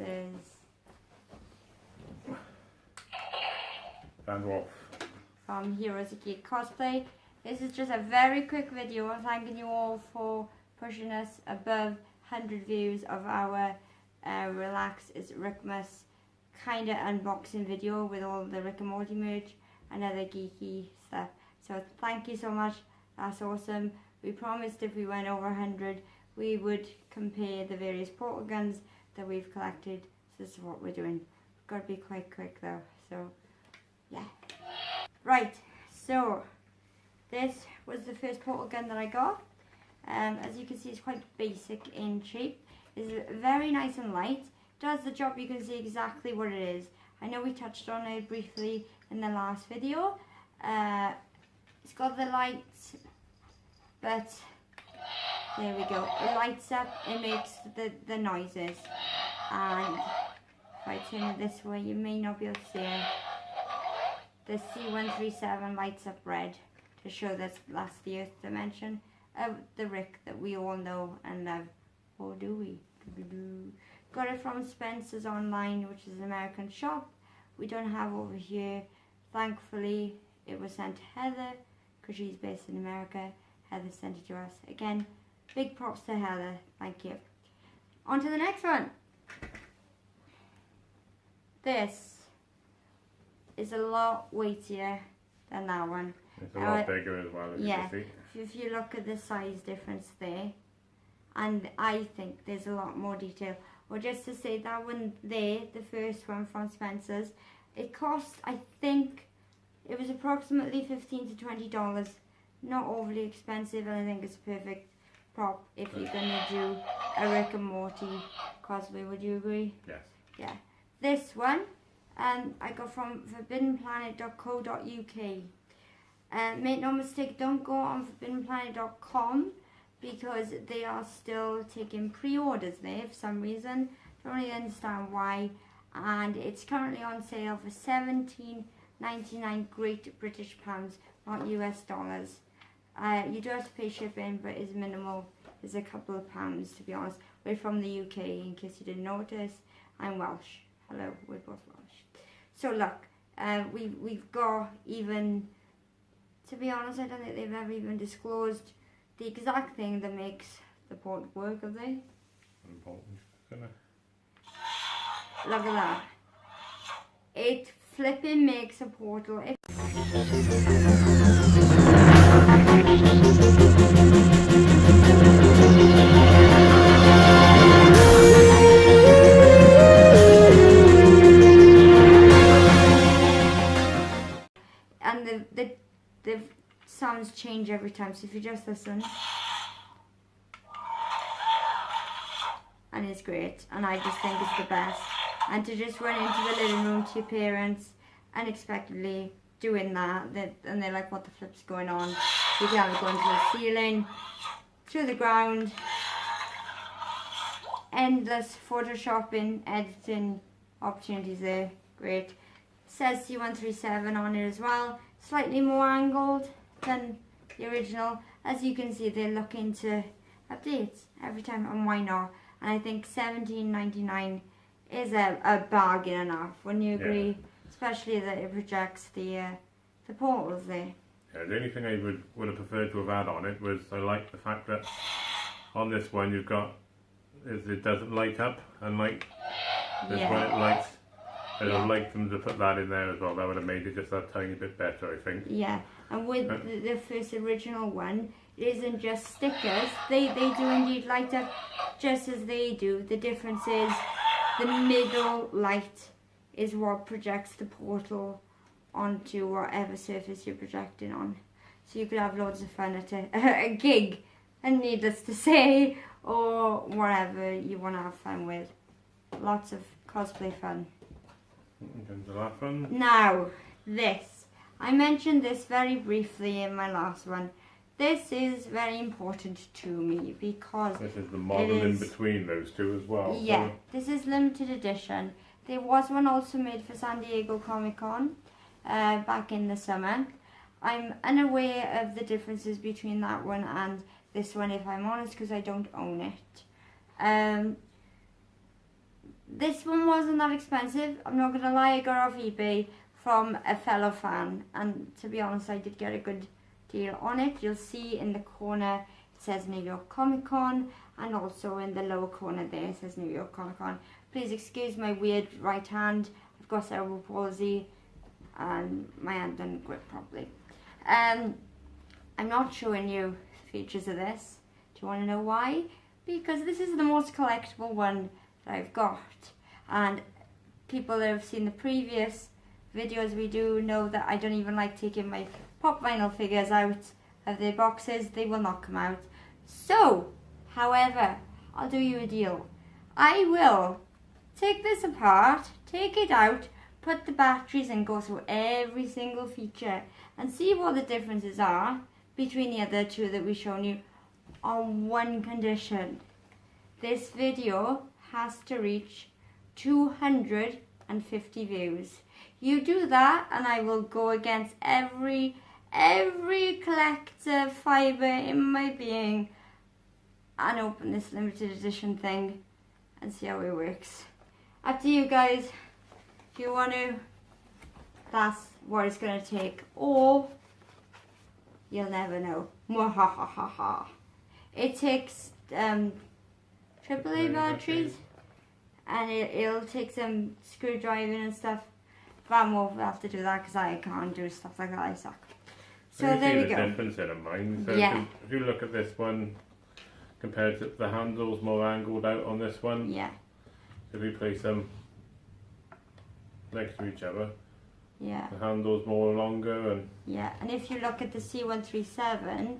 is from Heroes of Geek Cosplay. This is just a very quick video thanking you all for pushing us above 100 views of our Relax is Rickmas kind of unboxing video with all the Rick and Morty merch and other geeky stuff. So thank you so much, that's awesome. We promised if we went over 100 we would compare the various portal guns that we've collected, so this is what we're doing. We've got to be quite quick though, so yeah. Right, so this was the first portal gun that I got. As you can see, it's quite basic in shape. It's very nice and light. Does the job, you can see exactly what it is. I know we touched on it briefly in the last video. It's got the lights, but there we go. It lights up, it makes the noises. And if I turn it this way, you may not be able to see it. The C137 lights up red to show that's the Earth dimension of the Rick that we all know and love. Or do we? Got it from Spencer's online, which is an American shop. We don't have over here. Thankfully, it was sent to Heather because she's based in America. Heather sent it to us. Again, big props to Heather. Thank you. On to the next one. This is a lot weightier than that one. It's a lot bigger as well, as you can see. If you look at the size difference there, and I think there's a lot more detail. Or just to say that one there, the first one from Spencer's, it cost, I think, it was approximately $15 to $20. Not overly expensive, and I think it's a perfect prop if you're gonna do a Rick and Morty cosplay. Would you agree? Yes. Yeah. This one, I got from forbiddenplanet.co.uk. Make no mistake, don't go on forbiddenplanet.com because they are still taking pre-orders there for some reason. Don't really understand why. And it's currently on sale for $17.99 Great British Pounds, not US dollars. You do have to pay shipping, but it's minimal. It's a couple of pounds, to be honest. We're from the UK, in case you didn't notice. I'm Welsh. Hello, we're both Welsh. So look, we've got even, to be honest, I don't think they've ever even disclosed the exact thing that makes the port work, have they? Look at that. It flipping makes a portal. And the sounds change every time, so if you just listen, and it's great, and I just think it's the best. And to just run into the living room to your parents unexpectedly doing that, and they're like, what the flip's going on? You can have it going to the ceiling, to the ground, endless photoshopping, editing opportunities there, great. Says C137 on it as well, slightly more angled than the original. As you can see, they're looking to update every time, and why not? And I think $17.99 is a bargain enough, wouldn't you agree? Yeah. Especially that it projects the portals there. Yeah, the only thing I would have preferred to have had on it was I like the fact that on this one you've got it doesn't light up, and like this one it lights. I would have liked them to put that in there as well. That would have made it just that tiny bit better, I think. Yeah, and with the first original one, it isn't just stickers. They do indeed light up just as they do. The difference is the middle light is what projects the portal onto whatever surface you're projecting on. So you could have loads of fun at a gig, and needless to say, or whatever you want to have fun with. Lots of cosplay fun. The last one. Now, this. I mentioned this very briefly in my last one. This is very important to me because this is the model in between those two as well. Yeah, so this is limited edition. There was one also made for San Diego Comic-Con back in the summer. I'm unaware of the differences between that one and this one, if I'm honest, because I don't own it. This one wasn't that expensive. I'm not going to lie, I got it off eBay from a fellow fan. And to be honest, I did get a good deal on it. You'll see in the corner it says New York Comic Con, and also in the lower corner there it says New York Comic Con. Please excuse my weird right hand. I've got cerebral palsy and my hand doesn't grip properly. I'm not showing you features of this. Do you want to know why? Because this is the most collectible one that I've got, and people that have seen the previous videos we do know that I don't even like taking my pop vinyl figures out of their boxes. They will not come out. So, however, I'll do you a deal. I will take this apart, take it out, put the batteries and go through every single feature and see what the differences are between the other two that we've shown you, on one condition. This video has to reach 250 views. You do that and I will go against every collector fibre in my being and open this limited edition thing and see how it works. Up to you guys. If you want to, that's what it's going to take, or you'll never know. Mwahahaha. It takes AAA batteries, and it'll take some screwdriving and stuff. But I won't have to do that because I can't do stuff like that. I suck. So there we go. You see the difference in mine. So yeah. If you look at this one compared to the handles more angled out on this one. Yeah. If we place them next to each other. Yeah. The handle's more longer and. Yeah, and if you look at the C137,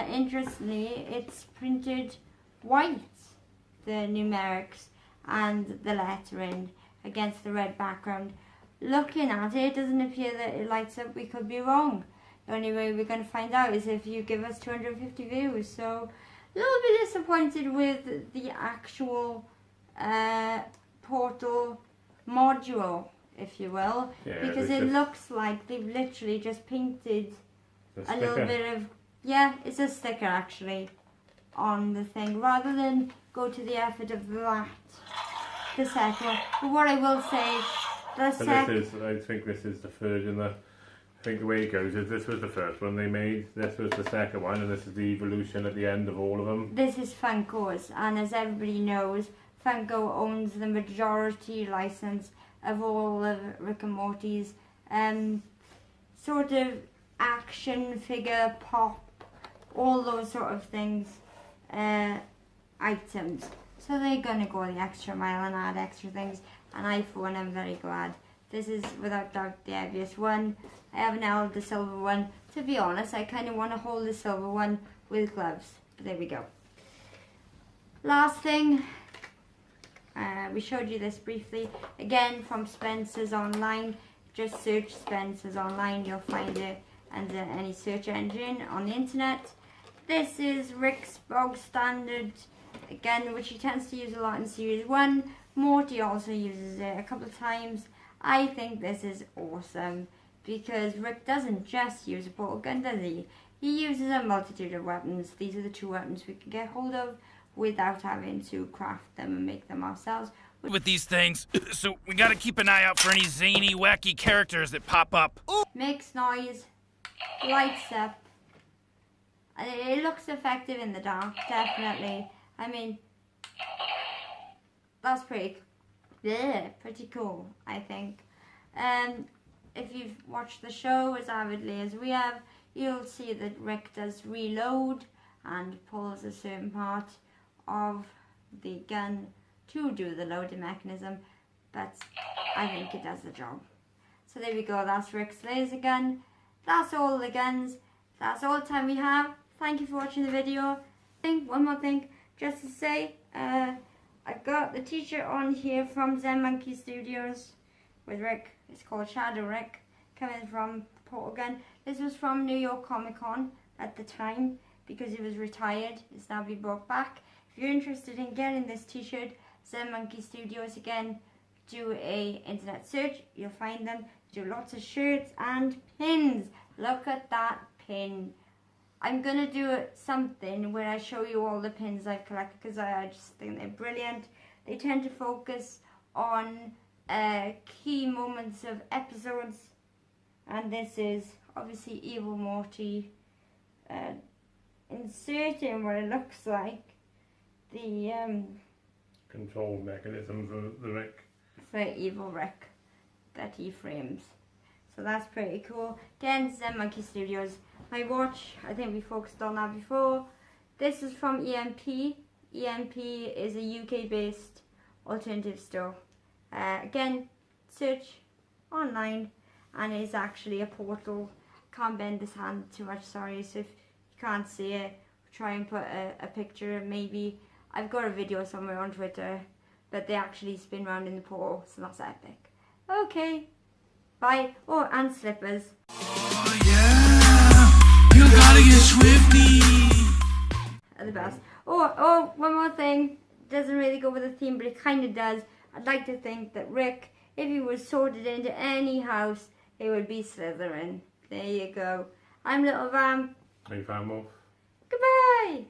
interestingly, it's printed white, the numerics and the lettering against the red background. Looking at it, it doesn't appear that it lights up. We could be wrong. The only way we're going to find out is if you give us 250 views. So a little bit disappointed with the actual portal module, if you will, because it looks like they've literally just painted a little bit of, yeah, it's a sticker actually on the thing, rather than go to the effort of that, the second one. But what I will say, I think this is the third in the, I think the way it goes is this was the first one they made, this was the second one, and this is the evolution at the end of all of them. This is Funko's, and as everybody knows, Funko owns the majority license of all of Rick and Morty's sort of action figure, pop, all those sort of things, items. So they're going to go the extra mile and add extra things, and I for one am very glad. This is without doubt the obvious one. I haven't held the silver one. To be honest, I kind of want to hold the silver one with gloves, but there we go. Last thing, we showed you this briefly, again from Spencer's Online. Just search Spencer's Online, you'll find it under any search engine on the internet. This is Rick's bog standard, again, which he tends to use a lot in Series 1. Morty also uses it a couple of times. I think this is awesome because Rick doesn't just use a portal gun, does he? He uses a multitude of weapons. These are the two weapons we can get hold of without having to craft them and make them ourselves. With these things, so we gotta keep an eye out for any zany, wacky characters that pop up. Ooh. Makes noise, lights up, and it looks effective in the dark, definitely. I mean, that's pretty cool, I think. If you've watched the show as avidly as we have, you'll see that Rick does reload and pulls a certain part of the gun to do the loading mechanism, but I think it does the job. So there we go, that's Rick's laser gun. That's all the guns. That's all the time we have. Thank you for watching the video. One more thing, just to say, I've got the t-shirt on here from Zen Monkey Studios with Rick. It's called Shadow Rick, coming from Portal Gun. This was from New York Comic Con at the time because he was retired. It's now been brought back. If you're interested in getting this t-shirt, Zen Monkey Studios, again, do a internet search. You'll find them. Do lots of shirts and pins. Look at that pin. I'm going to do something where I show you all the pins I've collected because I just think they're brilliant. They tend to focus on key moments of episodes, and this is obviously evil Morty inserting what it looks like the control mechanism for the Rick. For evil Rick that he frames. So that's pretty cool. Again, Zen Monkey Studios. My watch, I think we focused on that before. This is from EMP. EMP is a UK based alternative store. Again, search online, and it's actually a portal. Can't bend this hand too much, sorry, so if you can't see it, try and put a picture. Maybe I've got a video somewhere on Twitter, but they actually spin around in the portal, so that's epic. Okay, bye. Oh, and slippers. Oh yeah, you gotta get swifty. Are the best. Oh, one more thing. Doesn't really go with the theme, but it kind of does. I'd like to think that Rick, if he was sorted into any house, it would be Slytherin. There you go. I'm Little Vam. Hey, Van Wolf. Goodbye.